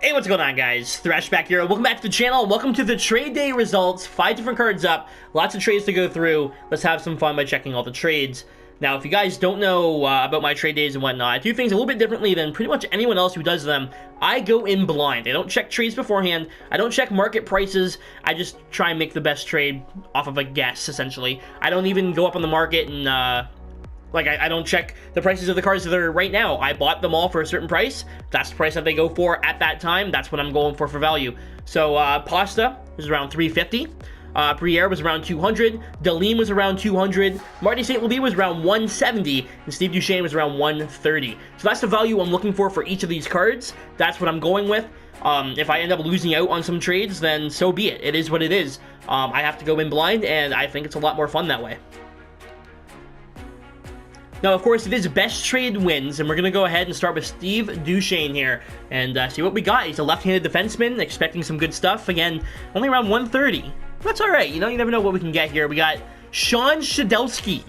Hey, what's going on, guys? Thrash back here. Welcome back to the channel. Welcome to the trade day results. 5 different cards up. Lots of trades to go through. Let's have some fun by checking all the trades. Now, if you guys don't know about my trade days and whatnot, I do things a little bit differently than pretty much anyone else who does them. I go in blind. I don't check trades beforehand. I don't check market prices. I just try and make the best trade off of a guess, essentially. I don't even go up on the market and, I don't check the prices of the cards that are right now. I bought them all for a certain price. That's the price that they go for at that time. That's what I'm going for value. So, Pasta was around 350. Briere was around 200. Dalim was around 200. Marty St. Louis was around 170. And Steve Duchesne was around 130. So that's the value I'm looking for each of these cards. That's what I'm going with. If I end up losing out on some trades, then so be it. It is what it is. I have to go in blind, and I think it's a lot more fun that way. Now, of course, it is best trade wins, and we're going to go ahead and start with Steve Duchesne here and see what we got. He's a left-handed defenseman, expecting some good stuff. Again, only around 130. That's all right. You know, you never know what we can get here. We got Sean Shadowski.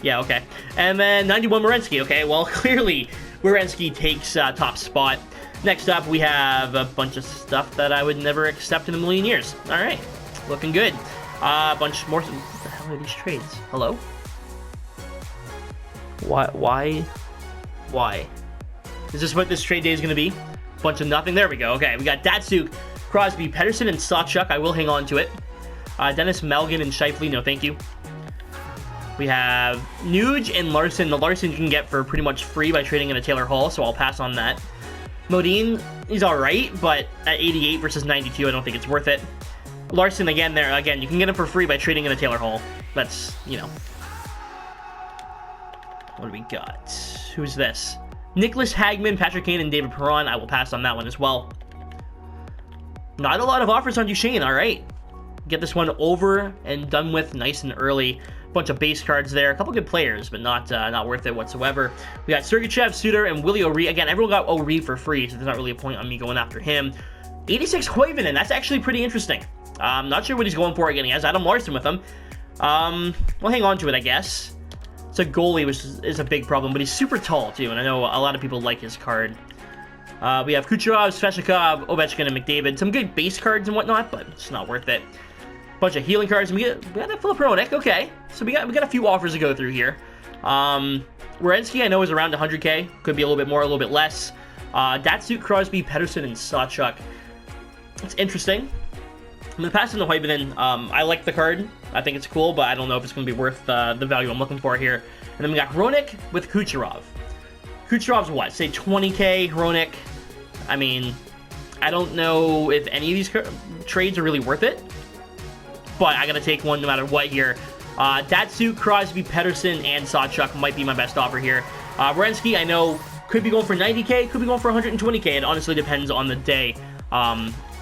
Yeah, okay. And then 91 Werenski. Okay, well, clearly, Werenski takes top spot. Next up, we have a bunch of stuff that I would never accept in a million years. All right, looking good. A bunch more. What the hell are these trades? Hello? Why? Is this what this trade day is going to be? Bunch of nothing. There we go. Okay, we got Datsuk, Crosby, Pedersen, and Sawchuk. I will hang on to it. Dennis Malgin and Scheifele. No, thank you. We have Nuge and Larson. The Larson you can get for pretty much free by trading in a Taylor Hall, so I'll pass on that. Modine, he's all right, but at 88 versus 92, I don't think it's worth it. Larson, again, you can get him for free by trading in a Taylor Hall. That's, you know. What do we got? Who's this? Nicholas Hagman, Patrick Kane, and David Perron. I will pass on that one as well. Not a lot of offers on Duchesne, all right. Get this one over and done with nice and early. Bunch of base cards there. A couple good players, but not worth it whatsoever. We got Sergachev, Suter, and Willie O'Ree. Again, everyone got O'Ree for free, so there's not really a point on me going after him. 86 Koivunen. That's actually pretty interesting. Not sure what he's going for again. He has Adam Larson with him. We'll hang on to it, I guess. It's a goalie, which is a big problem, but he's super tall, too, and I know a lot of people like his card. We have Kucherov, Svechnikov, Ovechkin, and McDavid. Some good base cards and whatnot, but it's not worth it. Bunch of healing cards. We got a Filip Hronek. Okay, so we got a few offers to go through here. Werenski, I know, is around 100K. Could be a little bit more, a little bit less. Datsuk, Crosby, Pedersen, and Sawchuk. It's interesting. I'm going to pass in the Hoiberden. I like the card. I think it's cool, but I don't know if it's going to be worth the value I'm looking for here. And then we got Hronek with Kucherov. Kucherov's what? Say 20K, Hronek. I mean, I don't know if any of these trades are really worth it, but I got to take one no matter what here. Datsuk, Crosby, Pedersen, and Sawchuk might be my best offer here. Werenski, I know, could be going for 90K, could be going for 120K. It honestly depends on the day.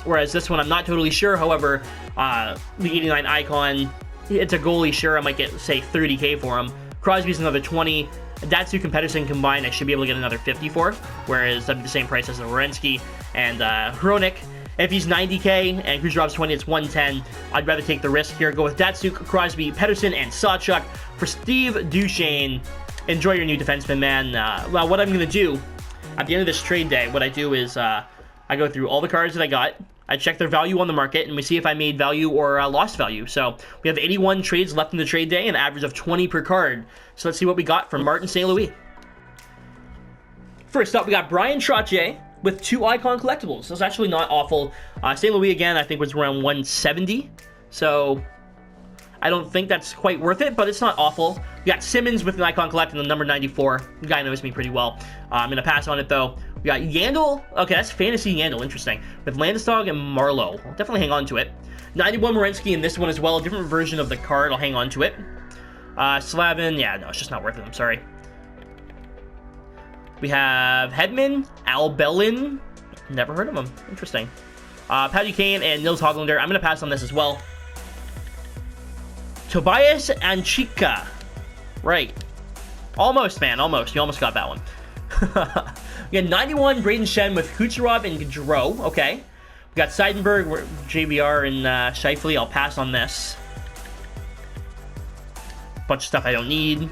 Whereas this one, I'm not totally sure. However, the 89 icon, it's a goalie. Sure, I might get, say, 30K for him. Crosby's another 20. Datsuk and Pedersen combined, I should be able to get another 50 for. Whereas that'd be the same price as the Werenski and Hronek. If he's 90K and Kucherov's 20, it's 110. I'd rather take the risk here. Go with Datsuk, Crosby, Pedersen, and Sawchuk. For Steve Duchesne, enjoy your new defenseman, man. Well, what I'm going to do at the end of this trade day, what I do is I go through all the cards that I got. I check their value on the market, and we see if I made value or lost value. So we have 81 trades left in the trade day, an average of 20 per card. So let's see what we got from Martin St. Louis. First up, we got Brian Trottier with 2 Icon Collectibles. That's actually not awful. St. Louis, again, I think was around 170. So I don't think that's quite worth it, but it's not awful. We got Simmons with an Icon Collect and the number 94. The guy knows me pretty well. I'm going to pass on it, though. We got Yandel. Okay, that's Fantasy Yandel. Interesting. With Landeskog and Marlowe. I'll definitely hang on to it. 91 Werenski in this one as well. A different version of the card. I'll hang on to it. Slavin. Yeah, no, it's just not worth it. I'm sorry. We have Hedman, Albelin. Never heard of him. Interesting. Patty Kane and Nils Hoglander. I'm going to pass on this as well. Tobias Anchika. Right. Almost, man. Almost. You almost got that one. We got 91 Braden Shen with Kucherov and Gaudreau. Okay. We got Seidenberg, JVR, and Scheifele. I'll pass on this. Bunch of stuff I don't need.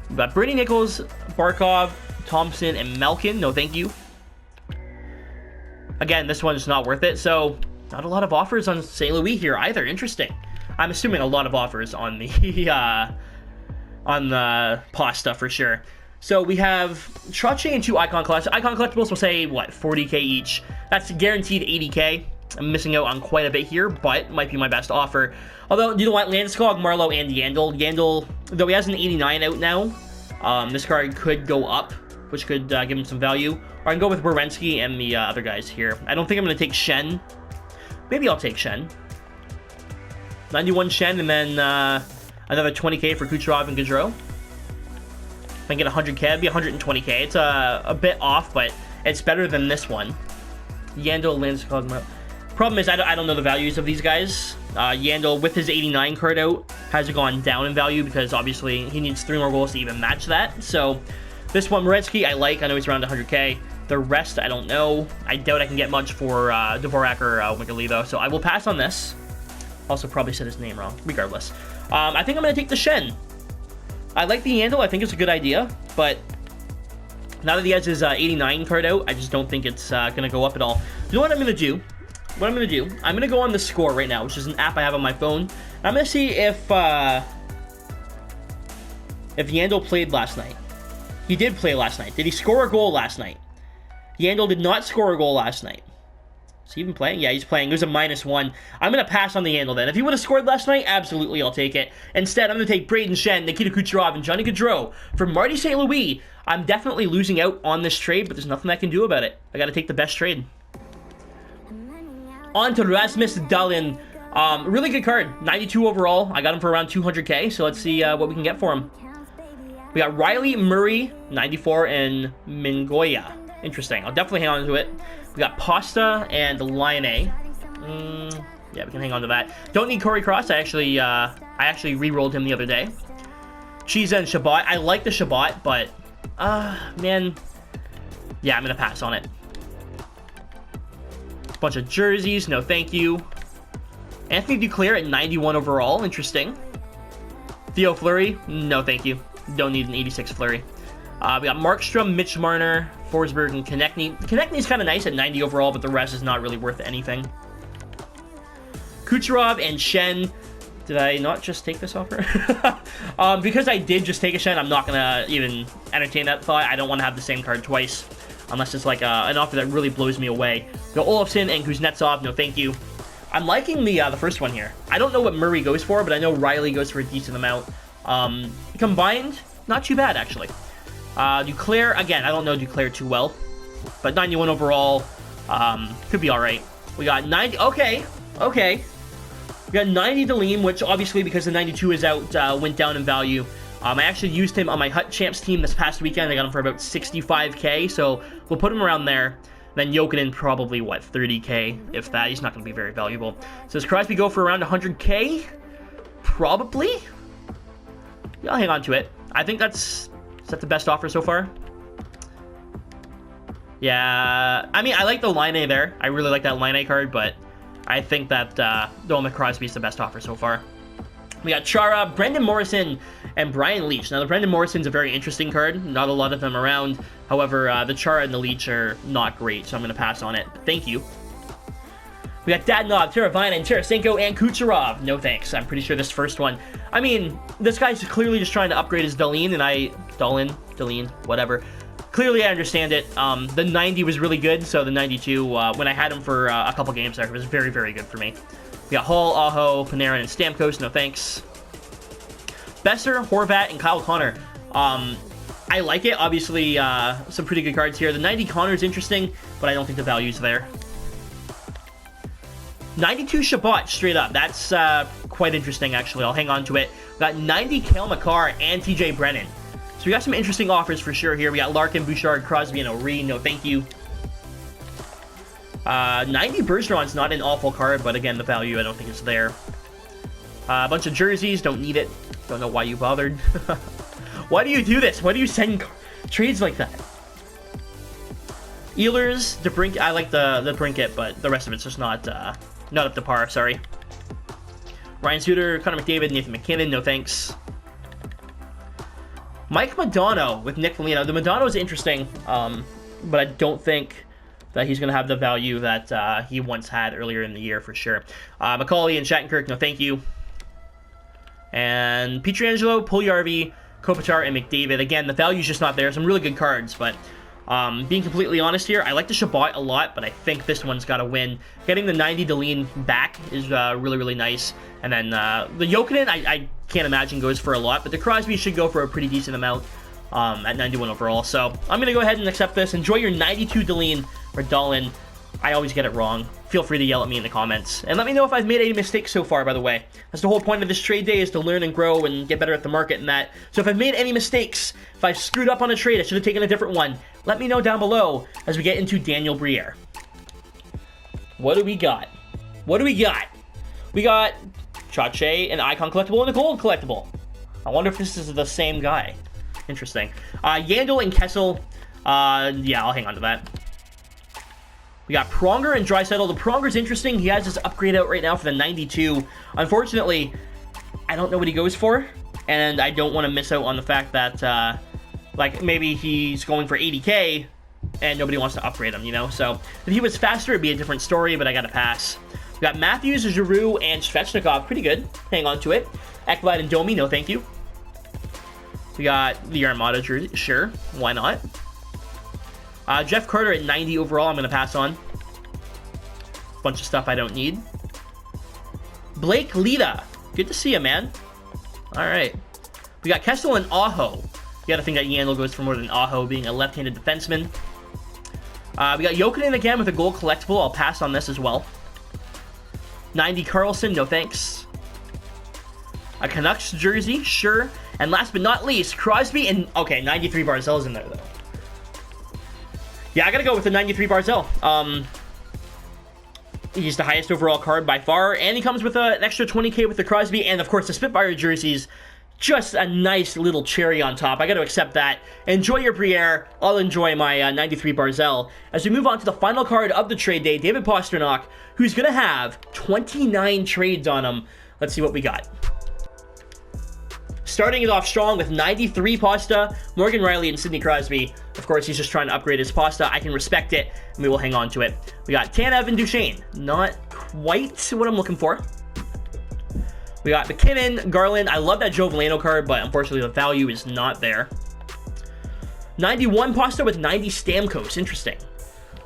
We got Brady Nichols, Barkov, Thompson, and Malkin. No, thank you. Again, this one's not worth it. So, not a lot of offers on St. Louis here either. Interesting. I'm assuming a lot of offers on the pasta for sure. So we have Trache and 2 Icon Collectibles. Icon Collectibles will say, what, 40k each. That's guaranteed 80k. I'm missing out on quite a bit here, but might be my best offer. Although, you know what, Landeskog, Marleau, and Yandel. Yandel, though he has an 89 out now, this card could go up, which could give him some value. Or I can go with Werenski and the other guys here. I don't think I'm going to take Shen. Maybe I'll take Shen. 91 Shen, and then another 20k for Kucherov and Gaudreau. If I can get 100k, it'd be 120k. It's a bit off, but it's better than this one. Yandel, Landeskog. Problem is, I don't know the values of these guys. Yandel, with his 89 card out, has gone down in value because obviously he needs 3 more goals to even match that. So this one, Werenski, I like. I know he's around 100k. The rest, I don't know. I doubt I can get much for Dvorak or Wiggly, though. So I will pass on this. Also probably said his name wrong. Regardless. I think I'm going to take the Shen. I like the Yandel. I think it's a good idea. But now that he has his 89 card out, I just don't think it's going to go up at all. You know what I'm going to do? I'm going to go on the Score right now, which is an app I have on my phone. I'm going to see if Yandel played last night. He did play last night. Did he score a goal last night? Yandel did not score a goal last night. Is he even playing? Yeah, he's playing. There's a -1. I'm going to pass on the Yandel then. If he would have scored last night, absolutely I'll take it. Instead, I'm going to take Braden Shen, Nikita Kucherov, and Johnny Gaudreau for Marty St. Louis. I'm definitely losing out on this trade, but there's nothing I can do about it. I got to take the best trade. On to Rasmus Dahlin. Really good card. 92 overall. I got him for around 200k, so let's see what we can get for him. We got Riley, Murray, 94, and Mingoya. Interesting. I'll definitely hang on to it. We got Pasta and Lion A. Yeah, we can hang on to that. Don't need Corey Cross. I actually re-rolled him the other day. Chiza and Shabbat. I like the Shabbat, but man, yeah, I'm gonna pass on it. Bunch of jerseys. No, thank you. Anthony Duclair at 91 overall. Interesting. Theo Fleury. No, thank you. Don't need an 86 Fleury. We got Markstrom, Mitch Marner, Forsberg, and Konechny. Konechny's kind of nice at 90 overall, but the rest is not really worth anything. Kucherov and Shen. Did I not just take this offer? Because I did just take a Shen, I'm not going to even entertain that thought. I don't want to have the same card twice, unless it's like an offer that really blows me away. We got Olofsson and Kuznetsov. No, thank you. I'm liking the first one here. I don't know what Murray goes for, but I know Riley goes for a decent amount. Combined, not too bad, actually. Duclair, again, I don't know Duclair too well, but 91 overall, could be alright. We got 90, okay. We got 90 Delim, which obviously, because the 92 is out, went down in value. I actually used him on my Hut Champs team this past weekend. I got him for about 65k, so we'll put him around there. Then Jokinen probably, what, 30k, if that. He's not going to be very valuable. So does Crosby go for around 100k? Probably. Yeah, I'll hang on to it. I think is that the best offer so far? Yeah, I mean, I like the Line A there. I really like that Line A card, but I think that Nolan Crosby is the best offer so far. We got Chara, Brendan Morrison, and Brian Leach. Now, the Brendan Morrison's a very interesting card. Not a lot of them around. However, the Chara and the Leach are not great, so I'm going to pass on it. But thank you. We got Dadonov, Teravina, and Tarasenko, and Kucherov. No thanks. I'm pretty sure this first one. I mean, this guy's clearly just trying to upgrade his Dahlin, and Dahlin, whatever. Clearly, I understand it. The 90 was really good, so the 92, when I had him for a couple games there, it was very, very good for me. We got Hall, Aho, Panarin, and Stamkos. No thanks. Besser, Horvat, and Kyle Connor. I like it. Obviously, some pretty good cards here. The 90 Connor is interesting, but I don't think the value's there. 92 Shabbat, straight up. That's quite interesting, actually. I'll hang on to it. We got 90 Cale Makar and TJ Brennan. So we got some interesting offers for sure here. We got Larkin, Bouchard, Crosby, and O'Ree. No, thank you. 90 Bergeron's not an awful card, but again, the value I don't think is there. A bunch of jerseys. Don't need it. Don't know why you bothered. Why do you do this? Why do you send trades like that? Ehlers, DeBrincat. I like the DeBrincat, but the rest of it's just not up to par. Sorry. Ryan Suter, Connor McDavid, Nathan McKinnon. No thanks. Mike Modano with Nick Foligno. The Modano is interesting, but I don't think that he's going to have the value that he once had earlier in the year for sure. Macaulay and Shattenkirk, no thank you. And Pietrangelo, Puljujarvi, Kopitar, and McDavid. Again, the value's just not there. Some really good cards, but being completely honest here, I like the Shabbat a lot, but I think this one's got to win. Getting the 90 Deline back is really, really nice. And then the Jokinen, I can't imagine goes for a lot, but the Crosby should go for a pretty decent amount at 91 overall. So I'm going to go ahead and accept this. Enjoy your 92 Deline or Dahlin. I always get it wrong. Feel free to yell at me in the comments. And let me know if I've made any mistakes so far, by the way. That's the whole point of this trade day, is to learn and grow and get better at the market and that. So if I've made any mistakes, if I've screwed up on a trade, I should have taken a different one, let me know down below as we get into Daniel Briere. What do we got? What do we got? We got Chache, an Icon collectible, and a Gold collectible. I wonder if this is the same guy. Interesting. Yandel and Kessel. Yeah, I'll hang on to that. We got Pronger and Draisaitl. The Pronger's interesting. He has his upgrade out right now for the 92. Unfortunately, I don't know what he goes for, and I don't want to miss out on the fact that, like, maybe he's going for 80k, and nobody wants to upgrade him, you know? So, if he was faster, it'd be a different story, but I gotta pass. We got Matthews, Giroux, and Svechnikov. Pretty good. Hang on to it. Ekblad and Domi, no thank you. We got the Armada jersey. Sure, why not? Jeff Carter at 90 overall, I'm going to pass on. Bunch of stuff I don't need. Blake Lita. Good to see you, man. All right. We got Kessel and Aho. You got to think that Yandel goes for more than Aho, being a left-handed defenseman. We got Jokinen again with a Gold collectible. I'll pass on this as well. 90 Carlson, no thanks. A Canucks jersey, sure. And last but not least, Crosby and... Okay, 93 Barzell's in there, though. Yeah, I gotta go with the 93 Barzell. He's the highest overall card by far, and he comes with an extra 20k with the Crosby, and of course the Spitfire jerseys. Just a nice little cherry on top. I gotta accept that. Enjoy your Briere. I'll enjoy my 93 Barzell. As we move on to the final card of the trade day, David Pastrnak, who's gonna have 29 trades on him. Let's see what we got. Starting it off strong with 93 Pasta, Morgan Riley, and Sidney Crosby. Of course, he's just trying to upgrade his Pasta. I can respect it, and we will hang on to it. We got Tanev and Duchesne. Not quite what I'm looking for. We got McKinnon, Garland. I love that Joe Veleno card, but unfortunately the value is not there. 91 Pasta with 90 Stamkos. Interesting.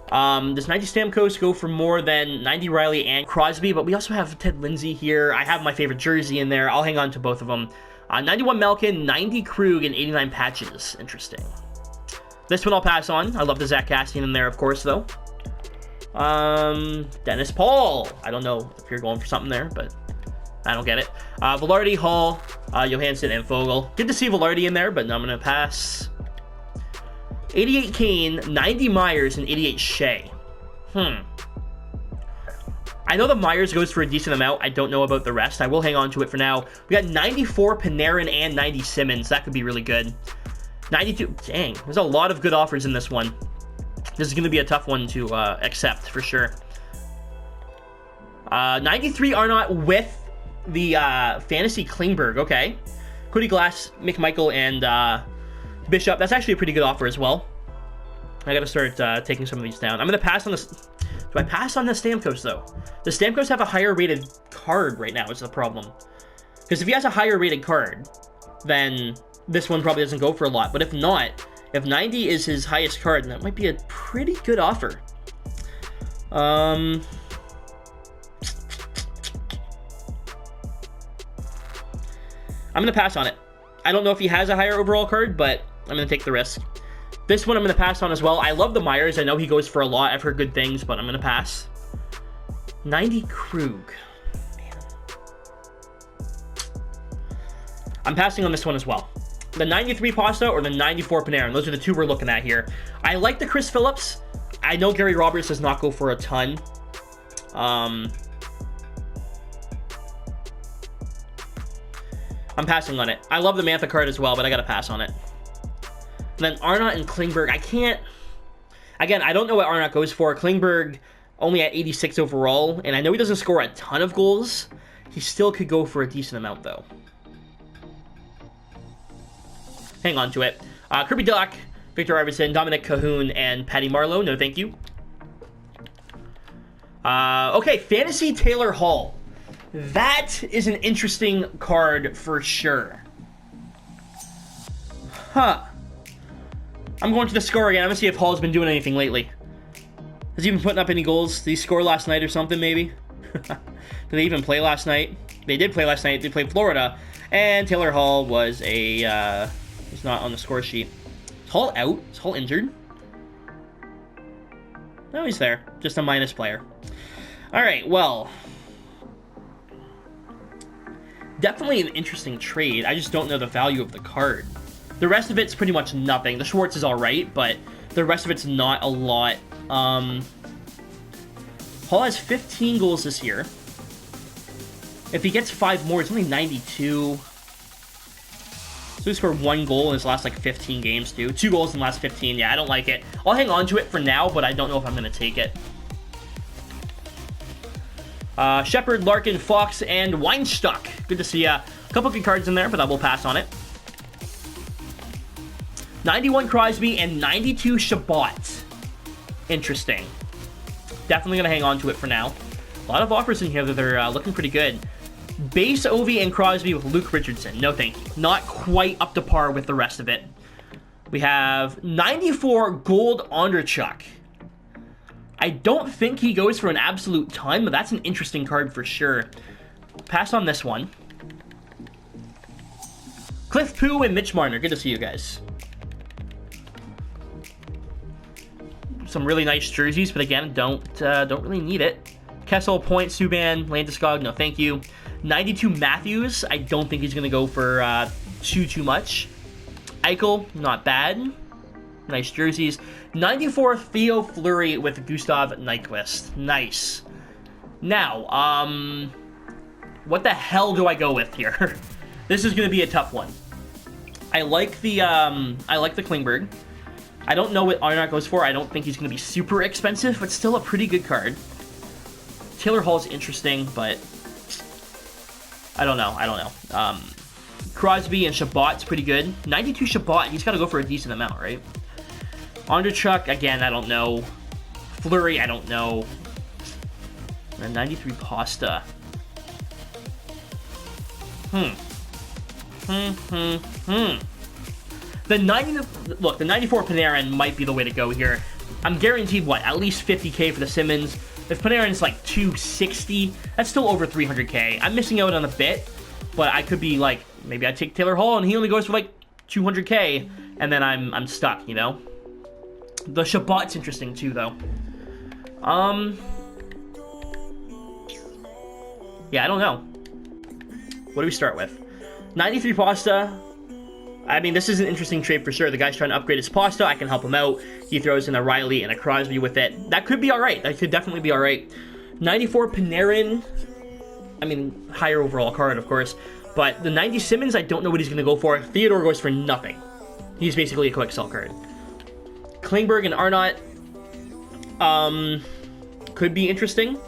Does 90 Stamkos go for more than 90 Riley and Crosby? But we also have Ted Lindsay here. I have my favorite jersey in there. I'll hang on to both of them. 91 Malkin, 90 Krug, and 89 Patches. Interesting. This one I'll pass on. I love the Zach Cassian in there, of course, though. Dennis Paul. I don't know if you're going for something there, but I don't get it. Velarde, Hall, Johansson, and Fogle. Good to see Velarde in there, but I'm going to pass. 88 Kane, 90 Myers, and 88 Shea. I know that Myers goes for a decent amount. I don't know about the rest. I will hang on to it for now. We got 94 Panarin and 90 Simmons. That could be really good. 92. Dang, there's a lot of good offers in this one. This is going to be a tough one to accept for sure. 93 Arnott with the Fantasy Klingberg. Okay. Cody Glass, McMichael, and Bishop. That's actually a pretty good offer as well. I got to start taking some of these down. I'm going to pass on this. Do I pass on the Stamkos, though? Does Stamkos have a higher rated card right now is the problem. Because if he has a higher rated card, then this one probably doesn't go for a lot. But if not, if 90 is his highest card, then that might be a pretty good offer. I'm going to pass on it. I don't know if he has a higher overall card, but I'm going to take the risk. This one I'm going to pass on as well. I love the Myers. I know he goes for a lot. I've heard good things, but I'm going to pass. 90 Krug. Man. I'm passing on this one as well. The 93 Pasta or the 94 Panarin. Those are the two we're looking at here. I like the Chris Phillips. I know Gary Roberts does not go for a ton. I'm passing on it. I love the Mantha card as well, but I got to pass on it. And then Arnott and Klingberg, I can't... Again, I don't know what Arnott goes for. Klingberg only at 86 overall, and I know he doesn't score a ton of goals. He still could go for a decent amount, though. hang on to it. Kirby Duck, Victor Arvidsson, Dominic Cahoon, and Patty Marleau. No, thank you. Okay, Fantasy Taylor Hall. That is an interesting card for sure. Huh. I'm going to the score again. I'm going to see if Hall's been doing anything lately. Has he been putting up any goals? Did he score last night or something, maybe? Did they even play last night? They did play last night. They played Florida. And Taylor Hall was a... he's not on the score sheet. Is Hall out? Is Hall injured? No, he's there. Just a minus player. Alright, well... definitely an interesting trade. I just don't know the value of the card. The rest of it's pretty much nothing. The Schwartz is alright, but the rest of it's not a lot. Hall has 15 goals this year. If he gets 5 more, it's only 92. So he scored 1 goal in his last, 15 games, too. 2 goals in the last 15. Yeah, I don't like it. I'll hang on to it for now, but I don't know if I'm going to take it. Shepard, Larkin, Fox, and Weinstock. Good to see a couple good cards in there, but I will pass on it. 91 Crosby and 92 Chabot. Interesting. Definitely going to hang on to it for now. A lot of offers in here that are looking pretty good. Base Ovi and Crosby with Luke Richardson. No thank you. Not quite up to par with the rest of it. We have 94 Gold Onderchuk. I don't think he goes for an absolute ton, but that's an interesting card for sure. Pass on this one. Cliff Poo and Mitch Marner. Good to see you guys. Some really nice jerseys, but again, don't really need it. Kessel, Point, Subban, Landeskog, no thank you. 92 Matthews, I don't think he's going to go for too much. Eichel, not bad. Nice jerseys. 94 Theo Fleury with Gustav Nyquist. Nice. Now, what the hell do I go with here? This is going to be a tough one. I like the Klingberg. I don't know what Arnott goes for. I don't think he's going to be super expensive, but still a pretty good card. Taylor Hall's interesting, but I don't know. Crosby and Chabot's pretty good. 92 Chabot, he's got to go for a decent amount, right? Onderchuk, again, I don't know. Fleury, I don't know. And 93 Pasta. The 94 Panarin might be the way to go here. I'm guaranteed, what, at least 50k for the Simmons. If Panarin's like 260, that's still over 300k. I'm missing out on a bit, but I could be like, maybe I take Taylor Hall and he only goes for like 200k, and then I'm stuck, you know? The Chabot's interesting too, though. Yeah, I don't know. What do we start with? 93 Pasta. I mean, this is an interesting trade for sure. The guy's trying to upgrade his Pasta. I can help him out. He throws in a Riley and a Crosby with it. That could be all right. That could definitely be all right. 94 Panarin. I mean, higher overall card, of course. But the 90 Simmons, I don't know what he's going to go for. Theodore goes for nothing. He's basically a quick sell card. Klingberg and Arnott. Could be interesting.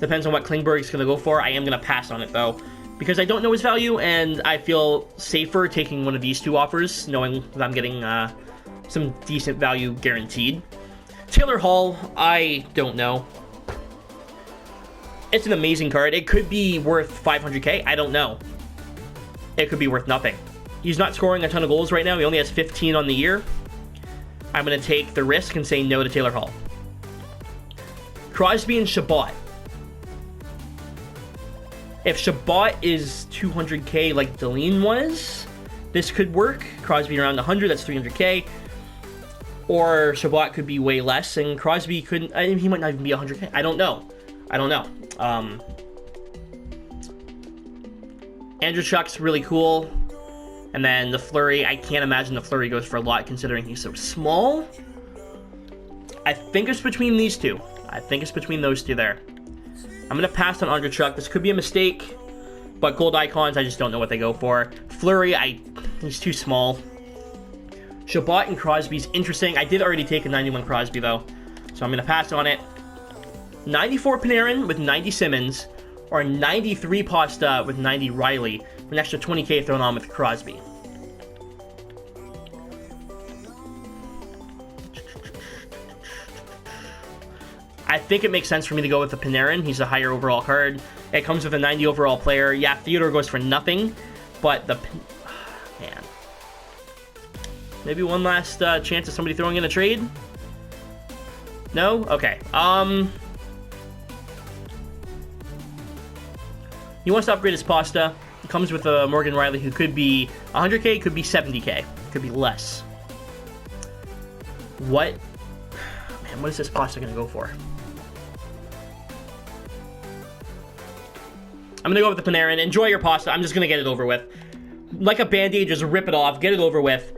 Depends on what Klingberg's going to go for. I am going to pass on it, though, because I don't know his value, and I feel safer taking one of these two offers, knowing that I'm getting some decent value guaranteed. Taylor Hall, I don't know. It's an amazing card. It could be worth 500k. I don't know. It could be worth nothing. He's not scoring a ton of goals right now. He only has 15 on the year. I'm going to take the risk and say no to Taylor Hall. Crosby and Chabot. If Chabot is 200k like Deline was, this could work. Crosby around 100, that's 300k. Or Chabot could be way less, and Crosby couldn't, I mean, he might not even be 100k. I don't know. Andrew Chuck's really cool. And then the Fleury, I can't imagine the Fleury goes for a lot considering he's so small. I think it's between these two. I think it's between those two there. I'm going to pass on Onderchuk. This could be a mistake, but gold icons, I just don't know what they go for. Fleury, he's too small. Chabot and Crosby's interesting. I did already take a 91 Crosby, though, so I'm going to pass on it. 94 Panarin with 90 Simmons, or 93 Pasta with 90 Riley, for an extra 20k thrown on with Crosby. I think it makes sense for me to go with the Panarin. He's a higher overall card. It comes with a 90 overall player. Yeah, Theodore goes for nothing, but the... Man. Maybe one last chance of somebody throwing in a trade? No? Okay. He wants to upgrade his pasta. It comes with a Morgan Riley who could be 100k, could be 70k, could be less. What? Man, what is this pasta going to go for? I'm going to go with the Panarin. Enjoy your pasta. I'm just going to get it over with. Like a Band-Aid, just rip it off, get it over with.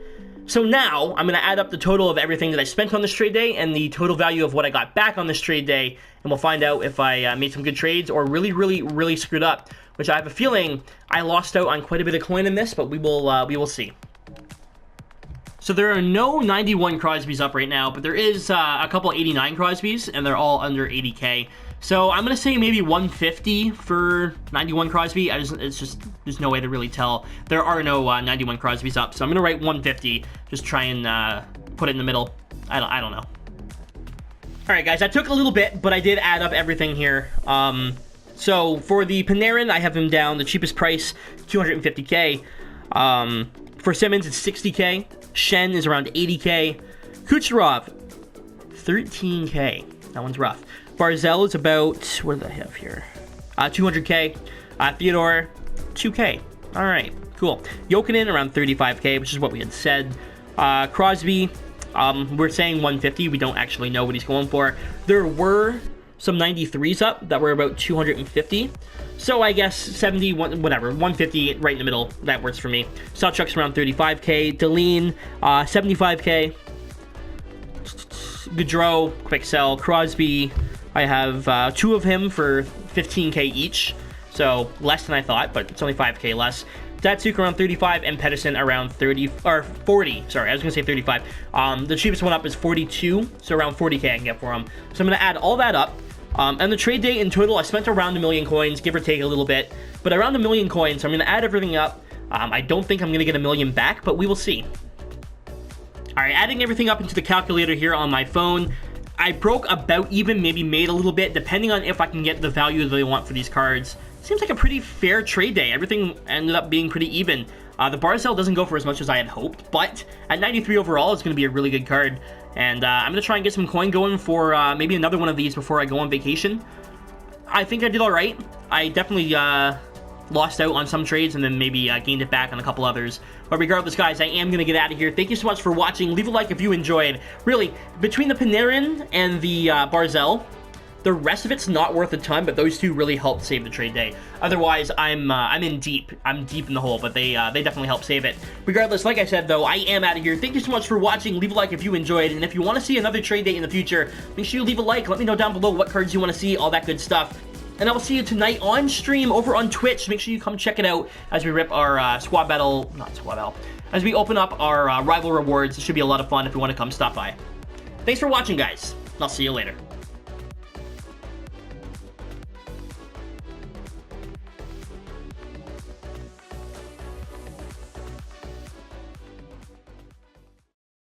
So now, I'm going to add up the total of everything that I spent on this trade day and the total value of what I got back on this trade day, and we'll find out if I made some good trades or really screwed up, which I have a feeling I lost out on quite a bit of coin in this, but we will see. So there are no 91 Crosbys up right now, but there is a couple 89 Crosbys, and they're all under 80k. So I'm going to say maybe 150 for 91 Crosby. It's just, there's no way to really tell. There are no 91 Crosbys up, so I'm going to write 150. Just try and put it in the middle. I don't know. All right, guys, that took a little bit, but I did add up everything here. So for the Panarin, I have him down. The cheapest price, 250k. For Simmons, it's 60k. Shen is around 80k. Kucherov, 13k. That one's rough. Barzell is about, what do I have here? 200k. Theodore, 2k. All right, cool. Jokinen around 35k, which is what we had said. Crosby, we're saying 150. We don't actually know what he's going for. There were some 93s up that were about 250. So I guess 70, whatever, 150 right in the middle. That works for me. Sawchuk's around 35k. Deline, 75k. Gaudreau, quick sell. Crosby, I have two of him for 15k each, so less than I thought, but it's only 5k less. Datsuk around 35, and Pedersen around 30, or 40, sorry, I was going to say 35. The cheapest one up is 42, so around 40k I can get for him. So I'm going to add all that up, and the trade day in total, I spent around 1 million coins, give or take a little bit, but around 1 million coins, so I'm going to add everything up. I don't think I'm going to get 1 million back, but we will see. Alright, adding everything up into the calculator here on my phone, I broke about even, maybe made a little bit, depending on if I can get the value that I want for these cards. Seems like a pretty fair trade day. Everything ended up being pretty even. The Barzell doesn't go for as much as I had hoped, but at 93 overall, it's going to be a really good card. And I'm going to try and get some coin going for maybe another one of these before I go on vacation. I think I did alright. I definitely lost out on some trades and then maybe gained it back on a couple others. But regardless, guys, I am going to get out of here. Thank you so much for watching. Leave a like if you enjoyed. Really, between the Panarin and the Barzell, the rest of it's not worth a ton, but those two really helped save the trade day. Otherwise, I'm in deep. I'm deep in the hole, but they definitely helped save it. Regardless, like I said, though, I am out of here. Thank you so much for watching. Leave a like if you enjoyed, and if you want to see another trade day in the future, make sure you leave a like. Let me know down below what cards you want to see, all that good stuff. And I will see you tonight on stream over on Twitch. Make sure you come check it out as we rip our squad battle, as we open up our rival rewards. It should be a lot of fun if you want to come stop by. Thanks for watching, guys. I'll see you later.